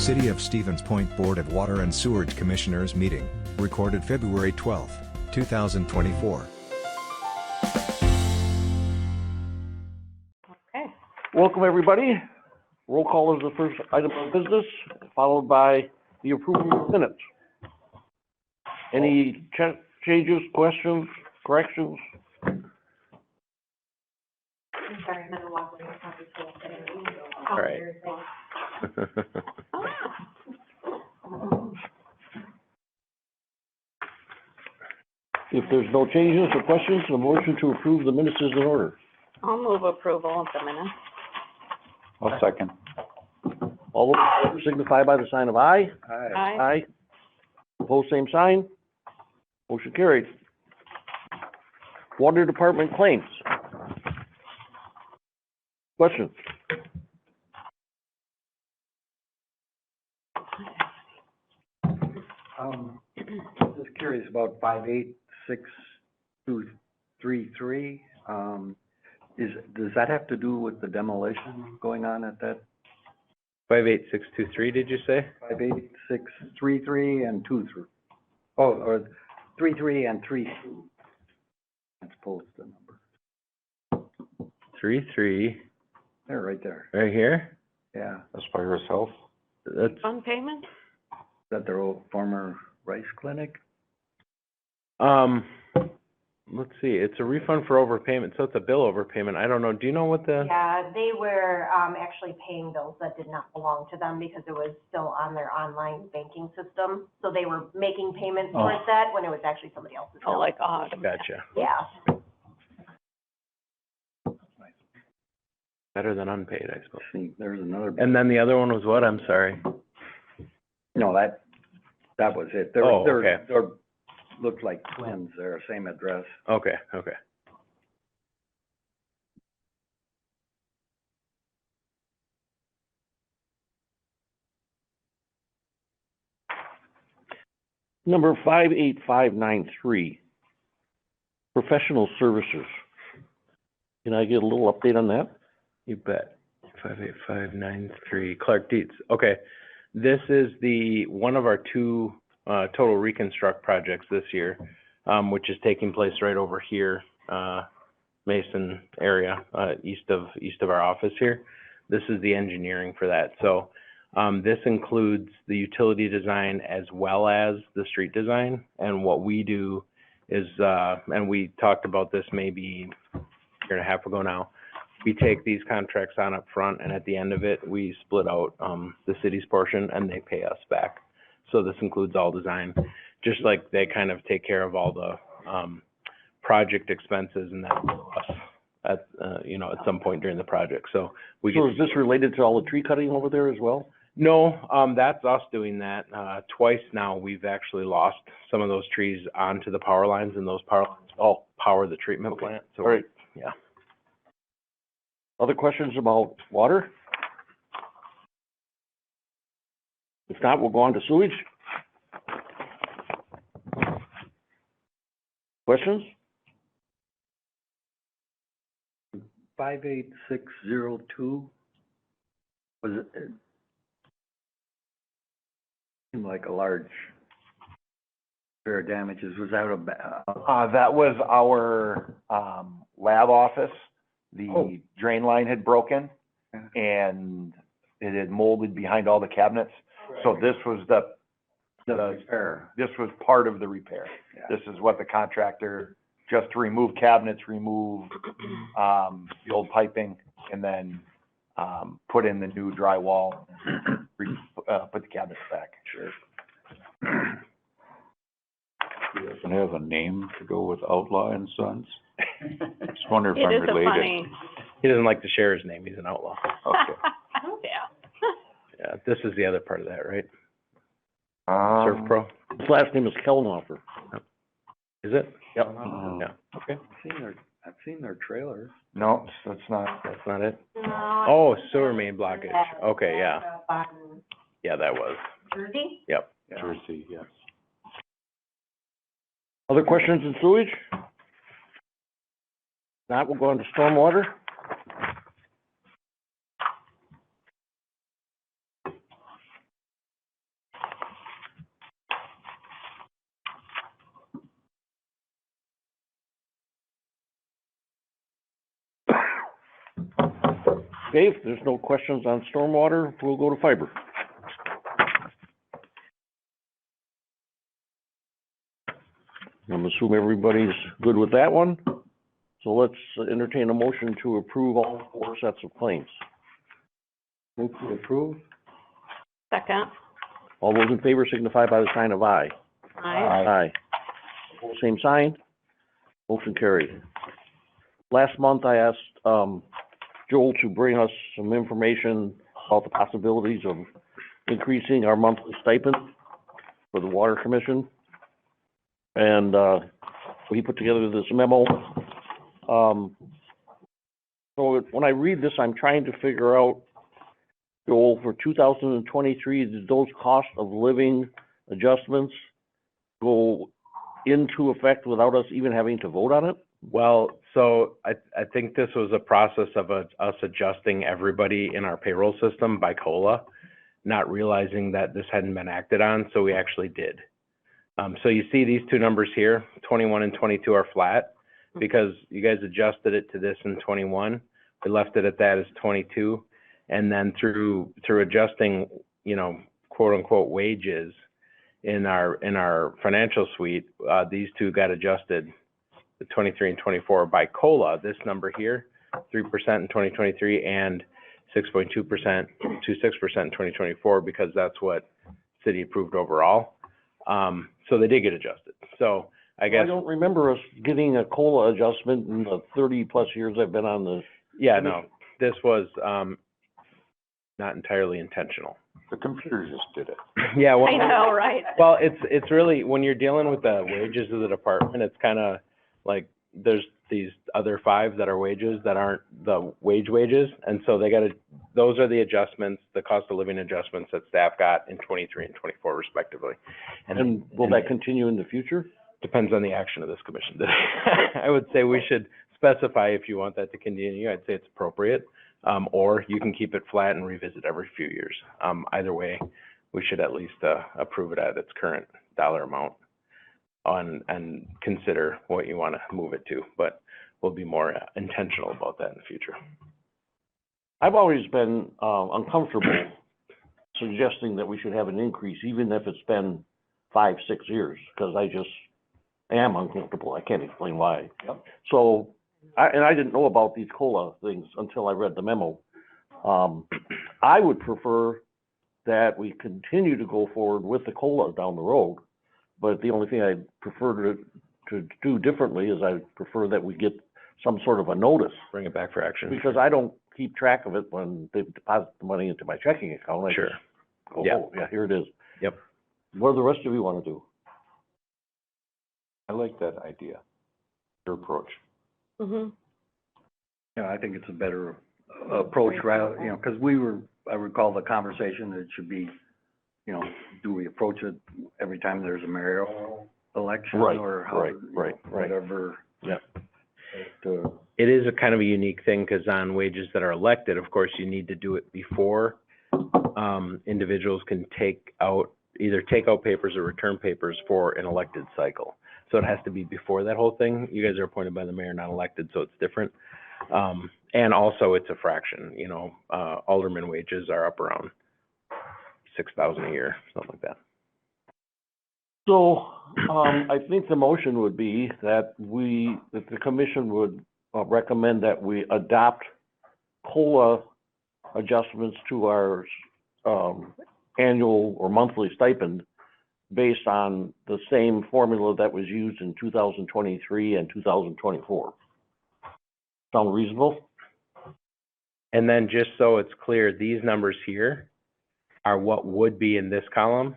City of Stevens Point Board of Water and Sewerage Commissioners meeting, recorded February 12, 2024. Okay. Welcome, everybody. Roll call is the first item of business, followed by the approval of minutes. Any changes, questions, corrections? I'm sorry, I'm gonna walk away from this whole thing. All right. If there's no changes or questions, a motion to approve the minutes is in order. I'll move approval of the minutes. I'll second. All those in favor signify by the sign of aye. Aye. Aye. Opposed, same sign. Motion carried. Water Department claims. Questions? Just curious about 586233. Does that have to do with the demolition going on at that 58623, did you say? 58633 and 23? Oh, or 33 and 32. That's both the number. 33, They're right there. right here? Yeah. That's by yourself? That's, On payment? Is that their old former rice clinic? let's see, it's a refund for overpayment, so it's a bill overpayment. I don't know, do you know what the, Yeah, they were, actually paying bills that did not belong to them because it was still on their online banking system. So they were making payments towards that when it was actually somebody else's bill. Oh, like odd. gotcha, Yeah. better than unpaid, I suppose. See, there's another. And then the other one was what, I'm sorry? No, that was it. Oh, okay. They're looked like twins. They're same address. Okay, okay. Number 58593, professional services. Can I get a little update on that? You bet. 58593, Clark Dietz. Okay, this is one of our two total reconstruct projects this year, which is taking place right over here, Mason area, east of our office here. This is the engineering for that. So this includes the utility design as well as the street design. And what we do is, and we talked about this maybe a year and a half ago now, we take these contracts on up front, and at the end of it, we split out the city's portion, and they pay us back. So this includes all design, just like they kind of take care of all the project expenses, and that bill us at at some point during the project. So we So get, is this related to all the tree cutting over there as well? no, that's us doing that. Twice now, we've actually lost some of those trees onto the power lines, and those power lines all power the treatment plant. So All right. yeah. Other questions about water? If not, we'll go on to sewage. Questions? 58602. Was it seemed like a large share of damages. Was that That was our, lab office. Oh. The drain line had broken Yeah. and it had molded behind all the cabinets. So this was the repair? this was part of the repair. Yeah. This is what the contractor, just to remove cabinets, remove, the old piping, and then, put in the new drywall, put the cabinets back. Sure. He doesn't have a name to go with Outlaw and Sons. Just wonder if It I'm is a related. funny. He doesn't like to share his name. He's an outlaw. Okay. Yeah. Yeah, this is the other part of that, right? Um, Surf Pro? His last name is Kellenhofer. Is it? Yep. Oh. Yeah, okay. I've seen their trailers. No, that's not, That's not it? No, Oh, sewer main blockage. Okay, yeah. On Yeah, that was. Jersey? Yep. Jersey, yes. Other questions in sewage? Not, we'll go on to stormwater. Okay, if there's no questions on stormwater, we'll go to fiber. I'm assuming everybody's good with that one. So let's entertain a motion to approve all 4 sets of claims. Move to approve? Second. All those in favor signify by the sign of aye. Aye. Aye. Same sign. Motion carried. Last month, I asked, Joel to bring us some information about the possibilities of increasing our monthly stipend for the Water Commission. And, he put together this memo. So when I read this, I'm trying to figure out, Joel, for 2023, did those cost of living adjustments go into effect without us even having to vote on it? Well, so I think this was a process of us adjusting everybody in our payroll system by COLA, not realizing that this hadn't been acted on, so we actually did. So you see these two numbers here, 21 and 22 are flat because you guys adjusted it to this in 21. We left it at that as 22. And then through adjusting, you know, quote unquote wages in our financial suite, these two got adjusted, the 23 and 24 by COLA. This number here, 3% in 2023 and 6.2% to 6% in 2024, because that's what city approved overall. So they did get adjusted. So I guess. I don't remember us getting a COLA adjustment in the 30-plus years I've been on the. Yeah, no, this was not entirely intentional. The computer just did it. Yeah, well, I know, right? well, it's really, when you're dealing with the wages of the department, it's kind of like there's these other 5 that are wages that aren't the wages. And so those are the adjustments, the cost of living adjustments that staff got in 23 and 24 respectively. And will that continue in the future? Depends on the action of this commission today. I would say we should specify if you want that to continue. I'd say it's appropriate. Or you can keep it flat and revisit every few years. Either way, we should at least approve it at its current dollar amount and consider what you want to move it to. But we'll be more intentional about that in the future. I've always been uncomfortable suggesting that we should have an increase, even if it's been 5, 6 years, because I just am uncomfortable. I can't explain why. Yep. So, I didn't know about these COLA things until I read the memo. I would prefer that we continue to go forward with the COLA down the road, but the only thing I'd prefer to do differently is I prefer that we get some sort of a notice, Bring it back for action. because I don't keep track of it when they deposit the money into my checking account. I Sure. just go, Yeah. oh, yeah, here it is. Yep. What do the rest of you want to do? I like that idea, your approach. Mm-hmm. Yeah, I think it's a better approach, rather, you know, because I recall the conversation that it should be, you know, do we approach it every time there's a mayoral election? Right, Or how, right. whatever. Yeah. It is a kind of a unique thing because on wages that are elected, of course, you need to do it before individuals can either take out papers or return papers for an elected cycle. So it has to be before that whole thing. You guys are appointed by the mayor, not elected, so it's different. And also it's a fraction, you know, alderman wages are up around $6,000 a year, something like that. So, I think the motion would be that the commission would recommend that we adopt COLA adjustments to our, annual or monthly stipend based on the same formula that was used in 2023 and 2024. Sound reasonable? And then just so it's clear, these numbers here are what would be in this column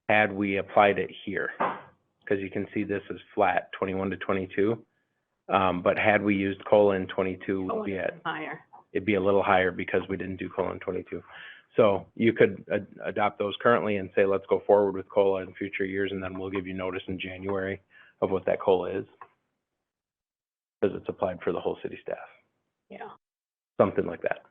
had we applied it here. Because you can see this is flat, 21 to 22. But had we used COLA in 22, we'd be at, Higher. it'd be a little higher because we didn't do COLA in 22. So you could adopt those currently and say, let's go forward with COLA in future years, and then we'll give you notice in January of what that COLA is. Because it's applied for the whole city staff, Yeah. something like that.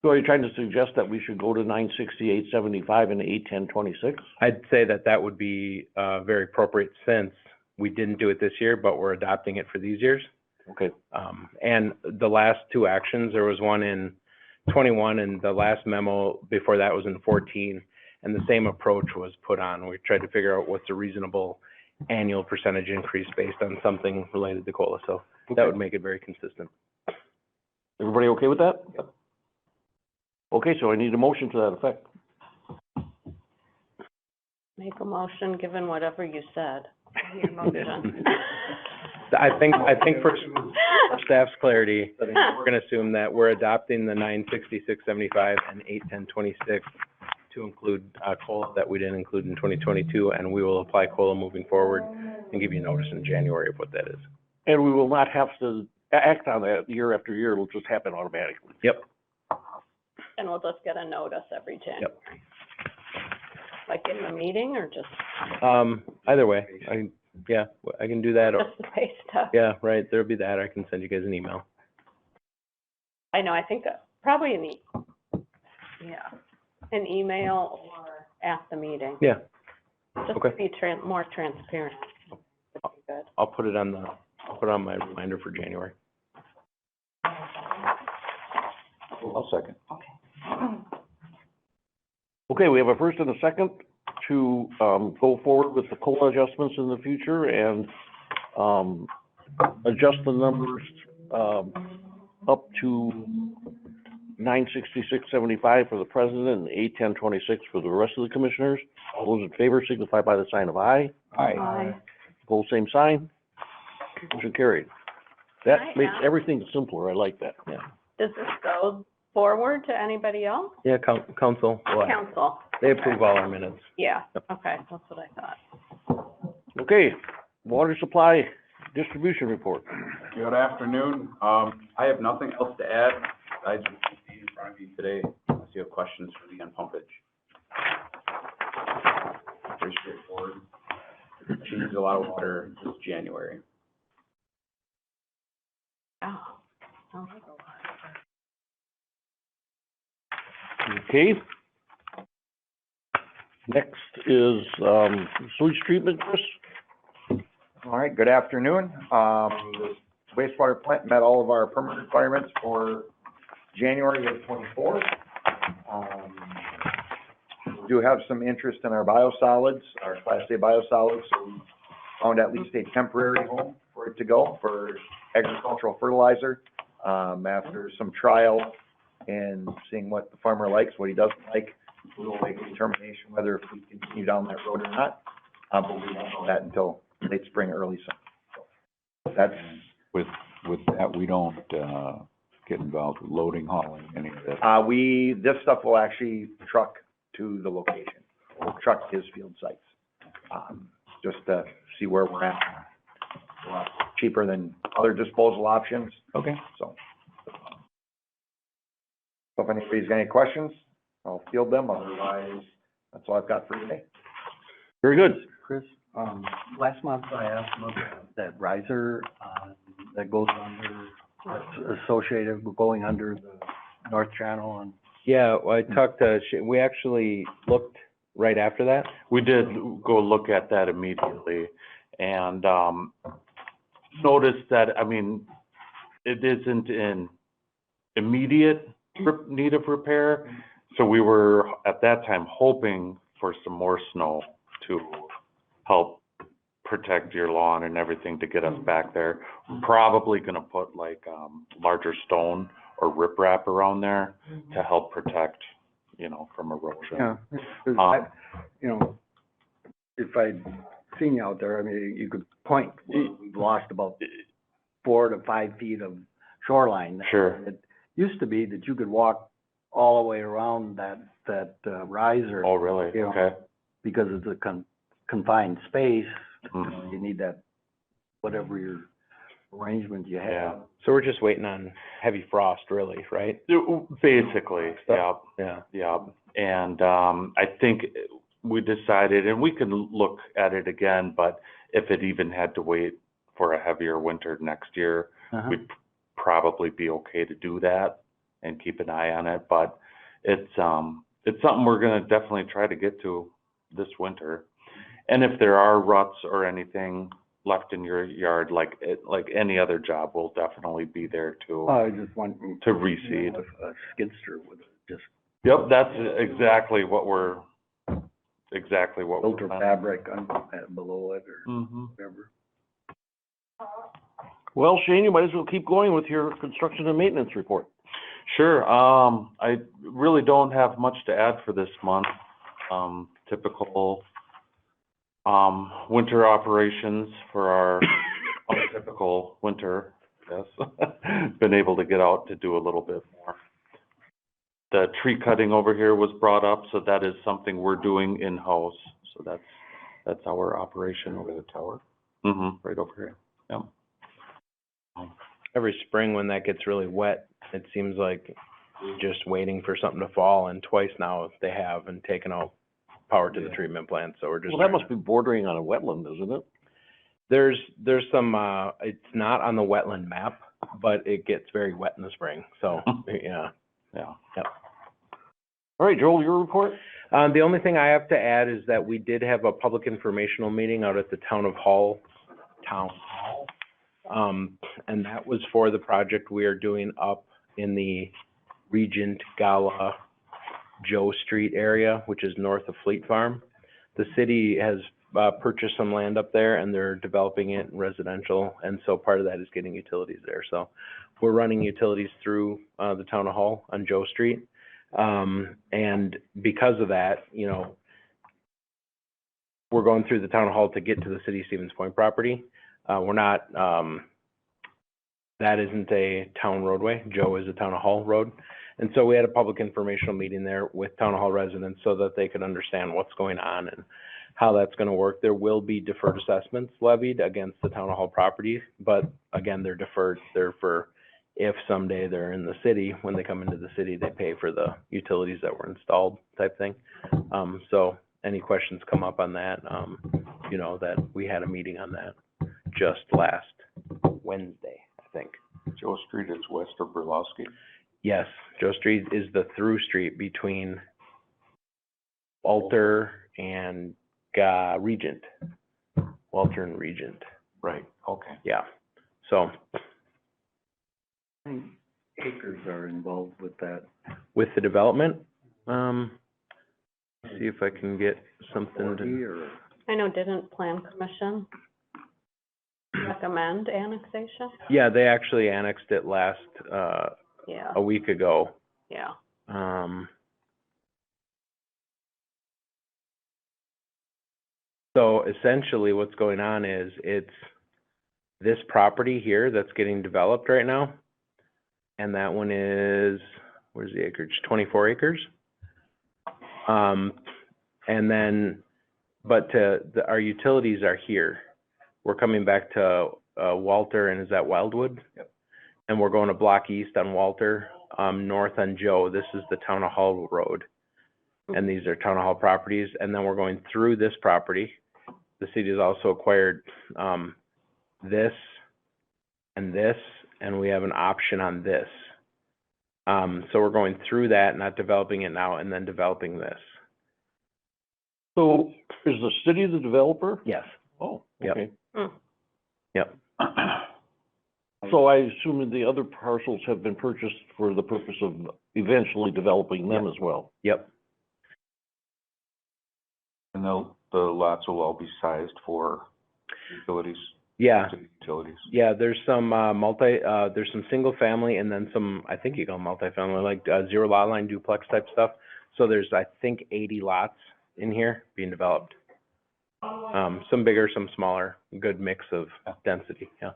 So are you trying to suggest that we should go to 968.75 and 810.26? I'd say that would be very appropriate since we didn't do it this year, but we're adopting it for these years. Okay, And the last two actions, there was one in 21 and the last memo before that was in 14. And the same approach was put on. We tried to figure out what's a reasonable annual percentage increase based on something related to COLA. So that would make it very consistent. everybody okay with that? Yep. Okay, so I need a motion to that effect. Make a motion, given whatever you said, your motion. I think for staff's clarity, we're gonna assume that we're adopting the 966.75 and 810.26 to include, COLA that we didn't include in 2022, and we will apply COLA moving forward and give you notice in January of what that is. And we will not have to act on that year after year, it'll just happen automatically. Yep. And we'll just get a notice every January. Yep. Like in the meeting or just, Either way, I can do that, or, just the pay stuff? yeah, right, there'll be that, I can send you guys an email. I know, I think probably an email or at the meeting. Yeah, Just okay. to be more transparent. Would be good. I'll put it on my reminder for January. I'll second. Okay, we have a first and a second to, go forward with the COLA adjustments in the future and, adjust the numbers, up to 966.75 for the president and 810.26 for the rest of the commissioners. All those in favor signify by the sign of aye. Aye. Pose same sign. Motion carried. That Can I makes ask- everything simpler. I like that. Yeah, Does this go forward to anybody else? yeah, council, well, Council? they approve all our minutes. Yeah, okay, that's what I thought. Okay, water supply distribution report. Good afternoon. I have nothing else to add. I just see in front of you today, unless you have questions for the unpumpage. Pretty straightforward. Changed a lot of water this January. Oh, sounds like a lot. Okay. Next is, sewage treatment, Chris. All right, good afternoon. The wastewater plant met all of our permit requirements for January of '24. We do have some interest in our biosolids, our Class A biosolids, so we found at least a temporary home for it to go for agricultural fertilizer. After some trial and seeing what the farmer likes, what he doesn't like, we will make a determination whether if we continue down that road or not. But we won't know that until late spring, early summer. That's, With that, we don't, get involved with loading, hauling, any of that. this stuff will actually truck to the location. We'll truck his field sites, just to see where we're at. A lot cheaper than other disposal options, Okay. so. So if anybody's got any questions, I'll field them, otherwise, that's all I've got for today. Very good. Chris, last month I asked about that riser, that goes under, that's associated with going under the North Channel and. Yeah, well, I talked to, we actually looked right after that. We did go look at that immediately and, noticed that, I mean, it isn't in immediate need of repair. So we were at that time hoping for some more snow to help protect your lawn and everything to get us back there. We're probably gonna put like, larger stone or riprap around there to help protect, you know, from erosion. Yeah, 'cause I, you know, if I'd seen you out there, I mean, you could point, we've lost about 4 to 5 feet of shoreline. Sure. It used to be that you could walk all the way around that riser. Oh, really? You know, Okay. because it's a confined space, Mhm. you need that, whatever your arrangement you Yeah. have. So we're just waiting on heavy frost, really, right? Basically, yeah. Yeah. Yeah, and, I think we decided, and we can look at it again, but if it even had to wait for a heavier winter next year, we'd probably be okay to do that and keep an eye on it, but it's something we're gonna definitely try to get to this winter. And if there are ruts or anything, left in your yard, like, like any other job, we'll definitely be there I just want. to reseed. A skidster with just Yep, that's exactly what we're filter planning. fabric below it or Mhm. whatever. Well, Shane, you might as well keep going with your construction and maintenance report. Sure, I really don't have much to add for this month. Typical, winter operations for our untypical winter, yes. Been able to get out to do a little bit more. The tree cutting over here was brought up, so that is something we're doing in-house, so that's our operation over the tower. Right over here, yep. Every spring when that gets really wet, it seems like we're just waiting for something to fall, and twice now they have and taken out power to the treatment plant, so we're just. Well, that must be bordering on a wetland, isn't it? There's some, it's not on the wetland map, but it gets very wet in the spring, so, yeah. Yeah. Yep. All right, Joel, your report? The only thing I have to add is that we did have a public informational meeting out at the Town Hall. And that was for the project we are doing up in the Regent Gala Joe Street area, which is north of Fleet Farm. The city has purchased some land up there and they're developing it residential, and so part of that is getting utilities there. So we're running utilities through the Town Hall on Joe Street. And because of that, you know, we're going through the Town Hall to get to the city Stevens Point property. We're not, that isn't a town roadway. Joe is a Town Hall road. And so we had a public informational meeting there with Town Hall residents so that they could understand what's going on and how that's gonna work. There will be deferred assessments levied against the Town Hall property, but again, they're deferred. They're for if someday they're in the city, when they come into the city, they pay for the utilities that were installed type thing. So any questions come up on that, you know, that we had a meeting on that just last Wednesday, I think. Joe Street is west of Burlowski. Yes, Joe Street is the through street between Walter and Regent. Walter and Regent, Right, okay. yeah. So How many acres are involved with that? with the development, see if I can get something 40 to, or? I know, didn't Plan Commission recommend annexation? yeah, they actually annexed it last, Yeah, a week ago. yeah. So essentially what's going on is it's this property here that's getting developed right now. And that one is, where's the acreage? 24 acres. And then, but our utilities are here. We're coming back to, Walter, and is that Wildwood? Yep. And we're going to block east on Walter, north on Joe. This is the Town Hall Road. And these are Town Hall properties. And then we're going through this property. The city has also acquired, this, and we have an option on this. So we're going through that, not developing it now, and then developing this. So is the city the developer? Yes. Oh, Yep. okay. Yep. So I assume that the other parcels have been purchased for the purpose of eventually developing them as well? Yep. And the lots will all be sized for utilities? Yeah. City utilities? Yeah, there's some, there's some single family and then some, I think you call them multifamily, like, zero lot line duplex type stuff. So there's, I think, 80 lots in here being developed. Some bigger, some smaller, good mix of density, yeah.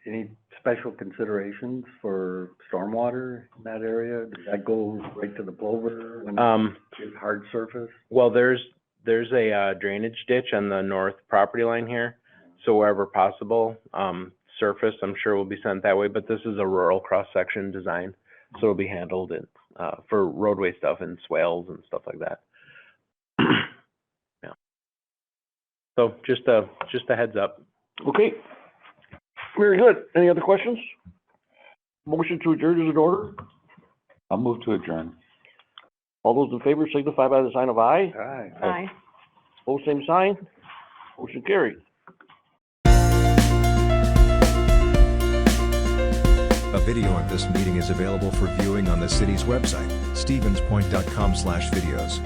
Any special considerations for stormwater in that area? Does that go right to the plover when it's hard surface? Well, there's a drainage ditch on the north property line here. So wherever possible, surface, I'm sure will be sent that way, but this is a rural cross-section design. So it'll be handled in, for roadway stuff and swales and stuff like that. Yeah. So just a heads up. Okay. Very good. Any other questions? Motion to adjourn is in order. I'll move to adjourn. All those in favor signify by the sign of aye. Aye. Aye. Opposed, same sign. Motion carried. A video of this meeting is available for viewing on the city's website, stevenspoint.com/videos.